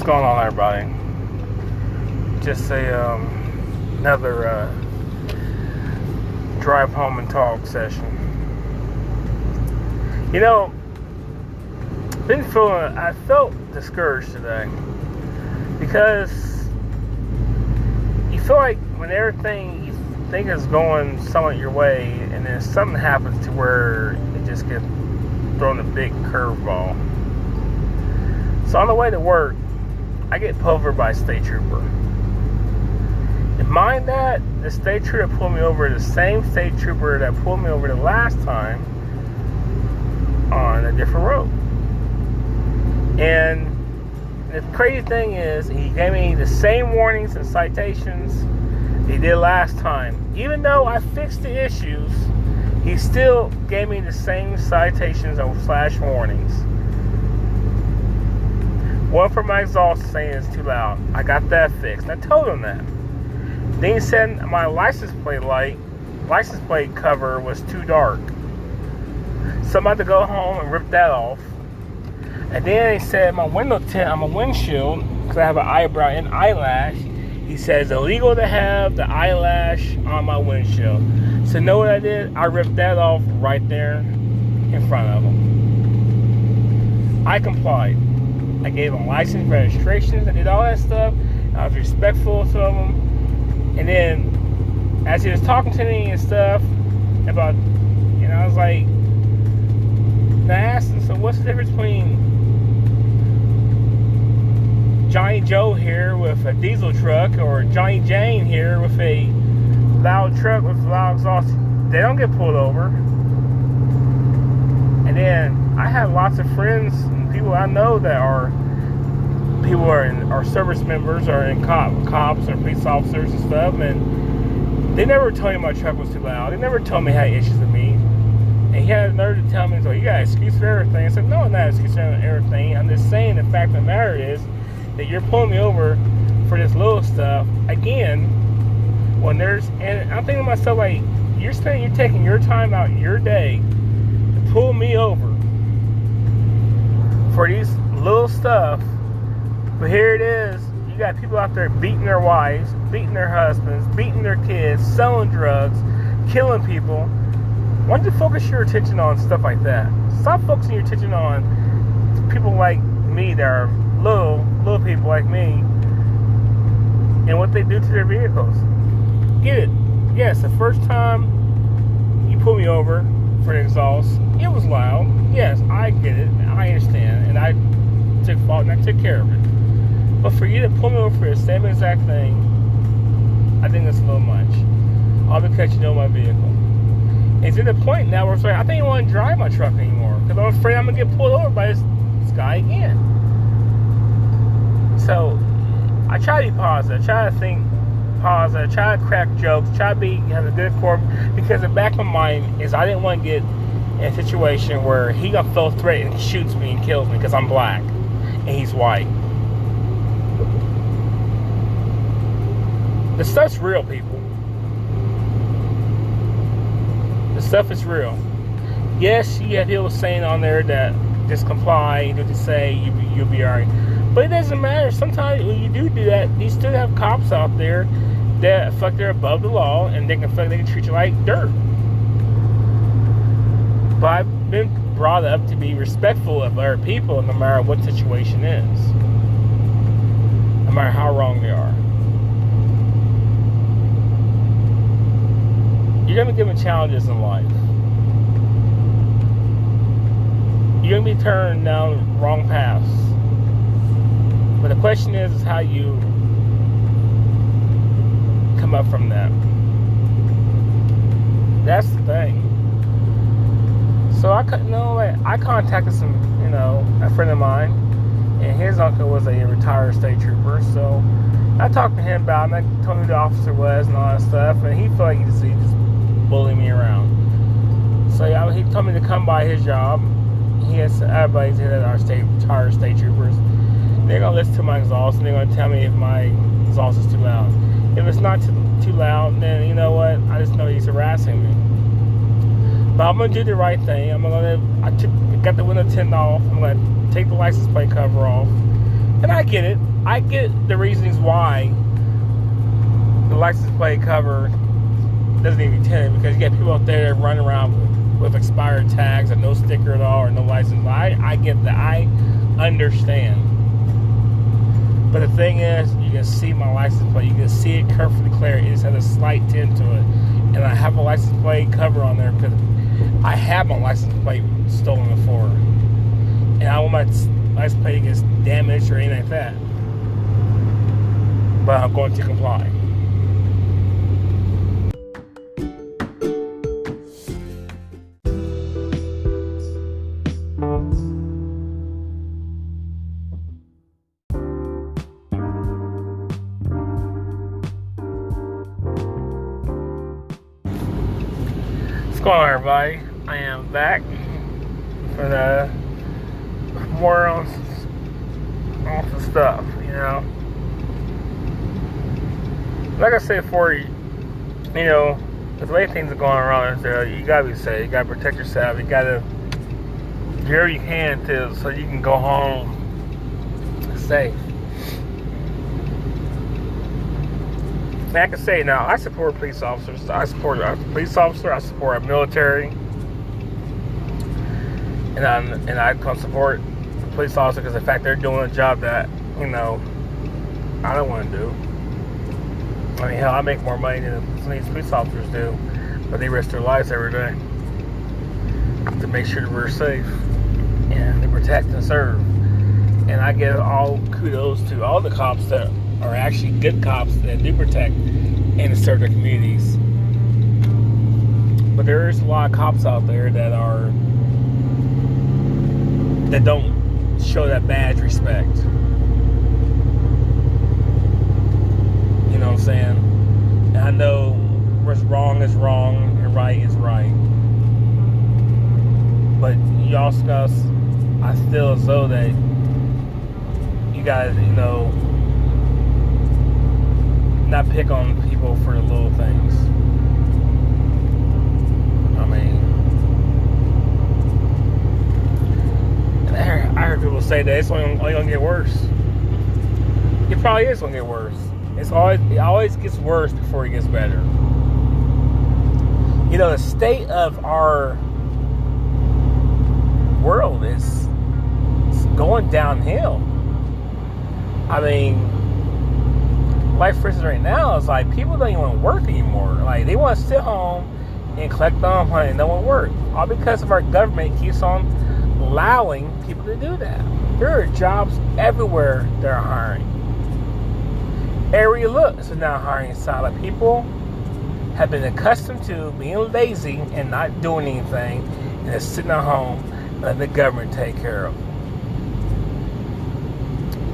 going on, everybody? Just another drive home and talk session. You know, I felt discouraged today because you feel like when everything you think is going somewhat your way, and then something happens to where it just gets thrown a big curveball. So on the way to work, I get pulled over by a state trooper. And mind that, the state trooper pulled me over, the same state trooper that pulled me over the last time on a different road. And the crazy thing is, he gave me the same warnings and citations he did last time. Even though I fixed the issues, he still gave me the same citations or / warnings. One for my exhaust saying it's too loud. I got that fixed. And I told him that. Then he said my license plate cover was too dark. So I'm about to go home and rip that off. And then he said my window tint on my windshield, because I have an eyebrow and eyelash, he said it's illegal to have the eyelash on my windshield. So know what I did? I ripped that off right there in front of him. I complied. I gave him license, registrations, I did all that stuff. I was respectful to him. And then, as he was talking to me and stuff about, I was like, and I asked him, so what's the difference between Johnny Joe here with a diesel truck or Johnny Jane here with a loud truck with loud exhaust? They don't get pulled over. And then, I have lots of friends and people I know that are service members or in cops or police officers and stuff, and they never told me my truck was too loud. They never told me how issues with me. And he had the nerve to tell me, so you got an excuse for everything. I said, no, I'm not an excuse for everything. I'm just saying the fact of the matter is that you're pulling me over for this little stuff again when and I'm thinking to myself, like, you're taking your time out your day to pull me over for these little stuff. But here it is, you got people out there beating their wives, beating their husbands, beating their kids, selling drugs, killing people. Why don't you focus your attention on stuff like that? Stop focusing your attention on people like me that are little people like me and what they do to their vehicles. Get it? Yes, the first time you pulled me over for the exhaust, it was loud. Yes, I get it. I understand. And I took fault and I took care of it. But for you to pull me over for the same exact thing, I think that's a little much. All because you know my vehicle. It's at the point now where it's like, I don't even want to drive my truck anymore because I'm afraid I'm going to get pulled over by this guy again. So, I try to be positive. I try to think positive. I try to crack jokes. Try to have a good core, because the back of my mind is I didn't want to get in a situation where he got feel threatened and shoots me and kills me because I'm black and he's white. The stuff's real, people. The stuff is real. Yes, you have people saying on there that just comply, you do to say you'll be alright. But it doesn't matter. Sometimes when you do that, you still have cops out there that they're above the law and they can treat you like dirt. But I've been brought up to be respectful of other people no matter what the situation is. No matter how wrong they are. You're going to be given challenges in life. You're going to be turned down wrong paths. But the question is how you come up from that. That's the thing. So I contacted a friend of mine, and his uncle was a retired state trooper. So I talked to him about it, and I told him who the officer was and all that stuff, and he felt like he just bullying me around. So he told me to come by his job. He has everybody's here that are retired state troopers. They're gonna listen to my exhaust and they're gonna tell me if my exhaust is too loud. If it's not too loud, then you know what? I just know he's harassing me. But I'm gonna do the right thing. I got the window tint off. I'm gonna take the license plate cover off, and I get it. I get the reasons why the license plate cover doesn't even tinted, because you get people out there running around with expired tags and no sticker at all or no license. I get that. I understand. But the thing is, you can see my license plate. You can see it perfectly clear. It just has a slight tint to it. And I have a license plate cover on there because I have my license plate stolen before. And I don't want my license plate gets damaged or anything like that. But I'm going to comply. What's going on, everybody? I am back for the more on some stuff, you know. Like I said before, you know, the way things are going around, you gotta be safe. You gotta protect yourself. You gotta do whatever you can so you can go home safe. And I can say now, I support police officers. I support a police officer. I support a military, and I can support the police officer because, in fact, they're doing a job that, you know, I don't want to do. I mean, hell, I make more money than some of these police officers do, but they risk their lives every day to make sure that we're safe and to protect and serve. And I give all kudos to all the cops that are actually good cops that do protect and serve their communities. But there is a lot of cops out there that don't show that badge respect. You know what I'm saying? And I know what's wrong is wrong and right is right. But you also gotta, I feel as though that you gotta, you know, not pick on people for the little things. I mean, and I heard people say that it's only gonna get worse. It probably is gonna get worse. It always gets worse before it gets better. You know, the state of our world is going downhill. I mean, like for instance right now, it's like people don't even want to work anymore. Like they want to sit home and collect unemployment and don't want to work. All because of our government keeps on allowing people to do that. There are jobs everywhere they're hiring. Everywhere you look, it's now hiring side. Like people have been accustomed to being lazy and not doing anything and just sitting at home and letting the government take care of them.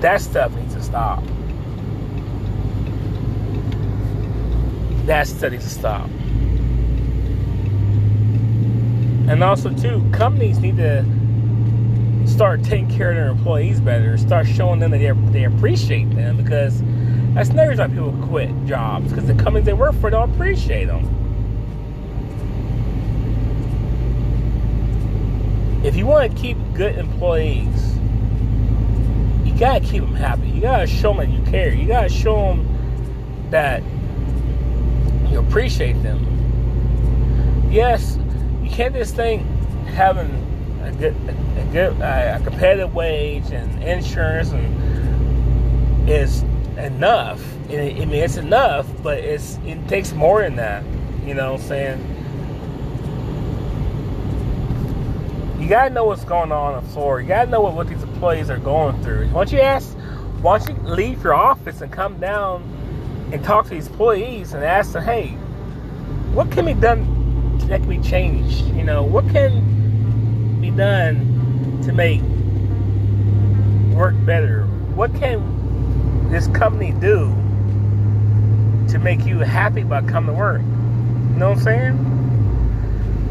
That stuff needs to stop. That stuff needs to stop. And also, too, companies need to start taking care of their employees better. Start showing them that they appreciate them, because that's another reason why people quit jobs, because the companies they work for don't appreciate them. If you want to keep good employees, you gotta keep them happy. You gotta show them that you care. You gotta show them that you appreciate them. Yes, you can't just think having a competitive wage and insurance is enough. I mean, it's enough, but it takes more than that. You know what I'm saying? You gotta know what's going on the floor. You gotta know what these employees are going through. Once you leave your office and come down and talk to these employees and ask them, hey, what can be done that can be changed? You know, what can be done to make work better? What can this company do to make you happy about coming to work? You know what I'm saying?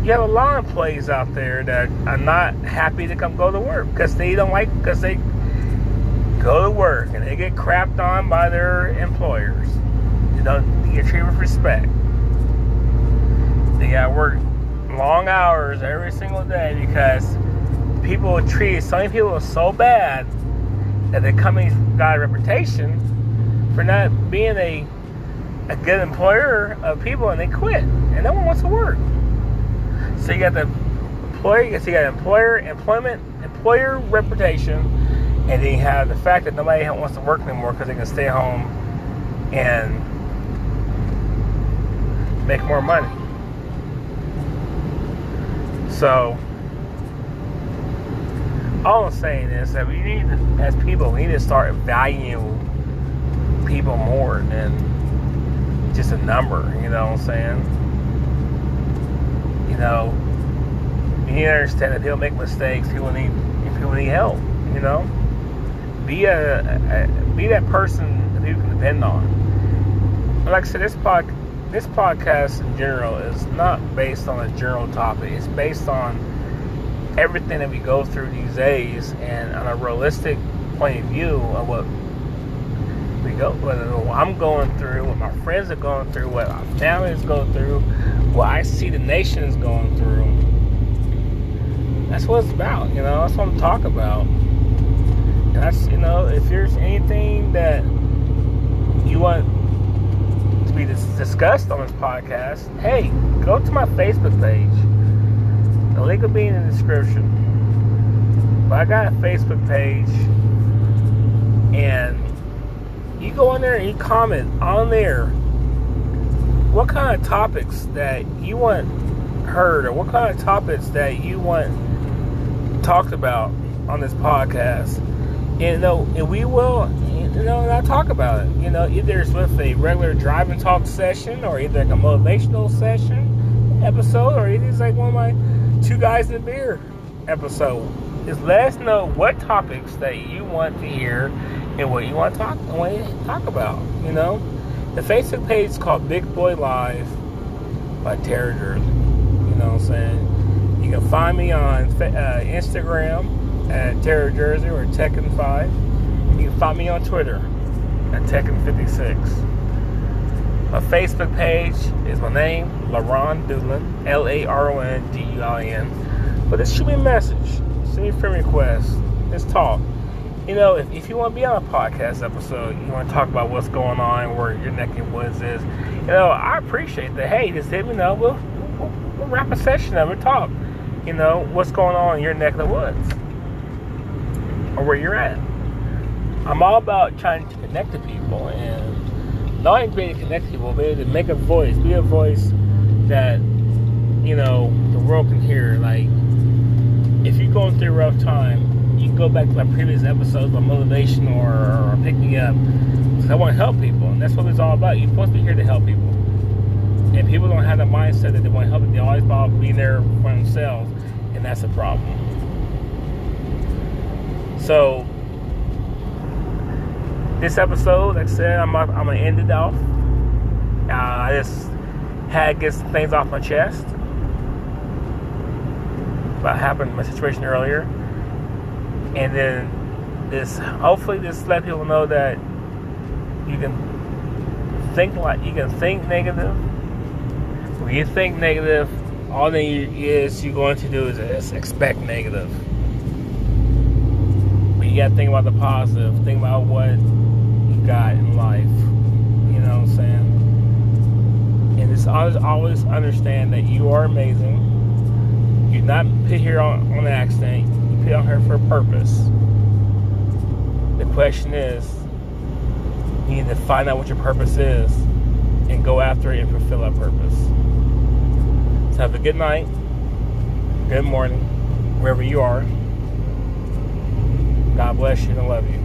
You have a lot of employees out there that are not happy to go to work because they go to work and they get crapped on by their employers. They don't get treated with respect. They gotta work long hours every single day because people treat some people so bad that the company's got a reputation for not being a good employer of people, and they quit, and no one wants to work. So you got the employer reputation, and then you have the fact that nobody wants to work anymore because they can stay home and make more money. So all I'm saying is that we need to start valuing people more than just a number. You know what I'm saying? You know, you need to understand that people make mistakes. People need help. You know, be that person that people can depend on. Like I said, this podcast in general is not based on a general topic. It's based on everything that we go through these days, and on a realistic point of view of what I'm going through, what my friends are going through, what my family is going through, what I see the nation is going through. That's what it's about, you know. That's what I'm talking about. And that's, you know, if there's anything that you want to be discussed on this podcast, hey, go to my Facebook page. The link will be in the description. But I got a Facebook page, and you go in there and you comment on there what kind of topics that you want heard, or what kind of topics that you want talked about on this podcast. And we will, not talk about it. You know, either it's with a regular drive and talk session, or either like a motivational session episode, or either it's like one of my Two Guys in a Beer episode. Just let us know what topics that you want to hear and what you want to talk about. You know, the Facebook page is called Big Boy Live by Terror Jersey. You know what I'm saying? You can find me on Instagram at Terror Jersey or Tekken5. You can find me on Twitter at Tekken56. My Facebook page is my name, Laron Doolin, LARONDULIN. But just shoot me a message. Send me a friend request. Let's talk. You know, if you want to be on a podcast episode, you want to talk about what's going on, where your neck of the woods is, you know, I appreciate that. Hey, just let me know. We'll wrap a session up and talk. You know, what's going on in your neck of the woods, or where you're at. I'm all about trying to connect to people, and not only being to connect to people, but to make a voice, be a voice that, you know, the world can hear. Like, if you're going through a rough time, you can go back to my previous episodes on motivation or pick me up, because I want to help people, and that's what it's all about. You're supposed to be here to help people, and people don't have the mindset that they want to help. They always about being there for themselves, and that's a problem. So this episode, like I said, I'm gonna end it off. I just had to get some things off my chest about happened my situation earlier, and then hopefully this let people know that you can think negative. When you think negative, all that you're going to do is expect negative. But you gotta think about the positive. Think about what you got in life. You know what I'm saying? And it's always understand that you are amazing. You're not put here on accident. You put on here for a purpose. The question is, you need to find out what your purpose is and go after it and fulfill that purpose. So have a good night, good morning, wherever you are. God bless you and I love you.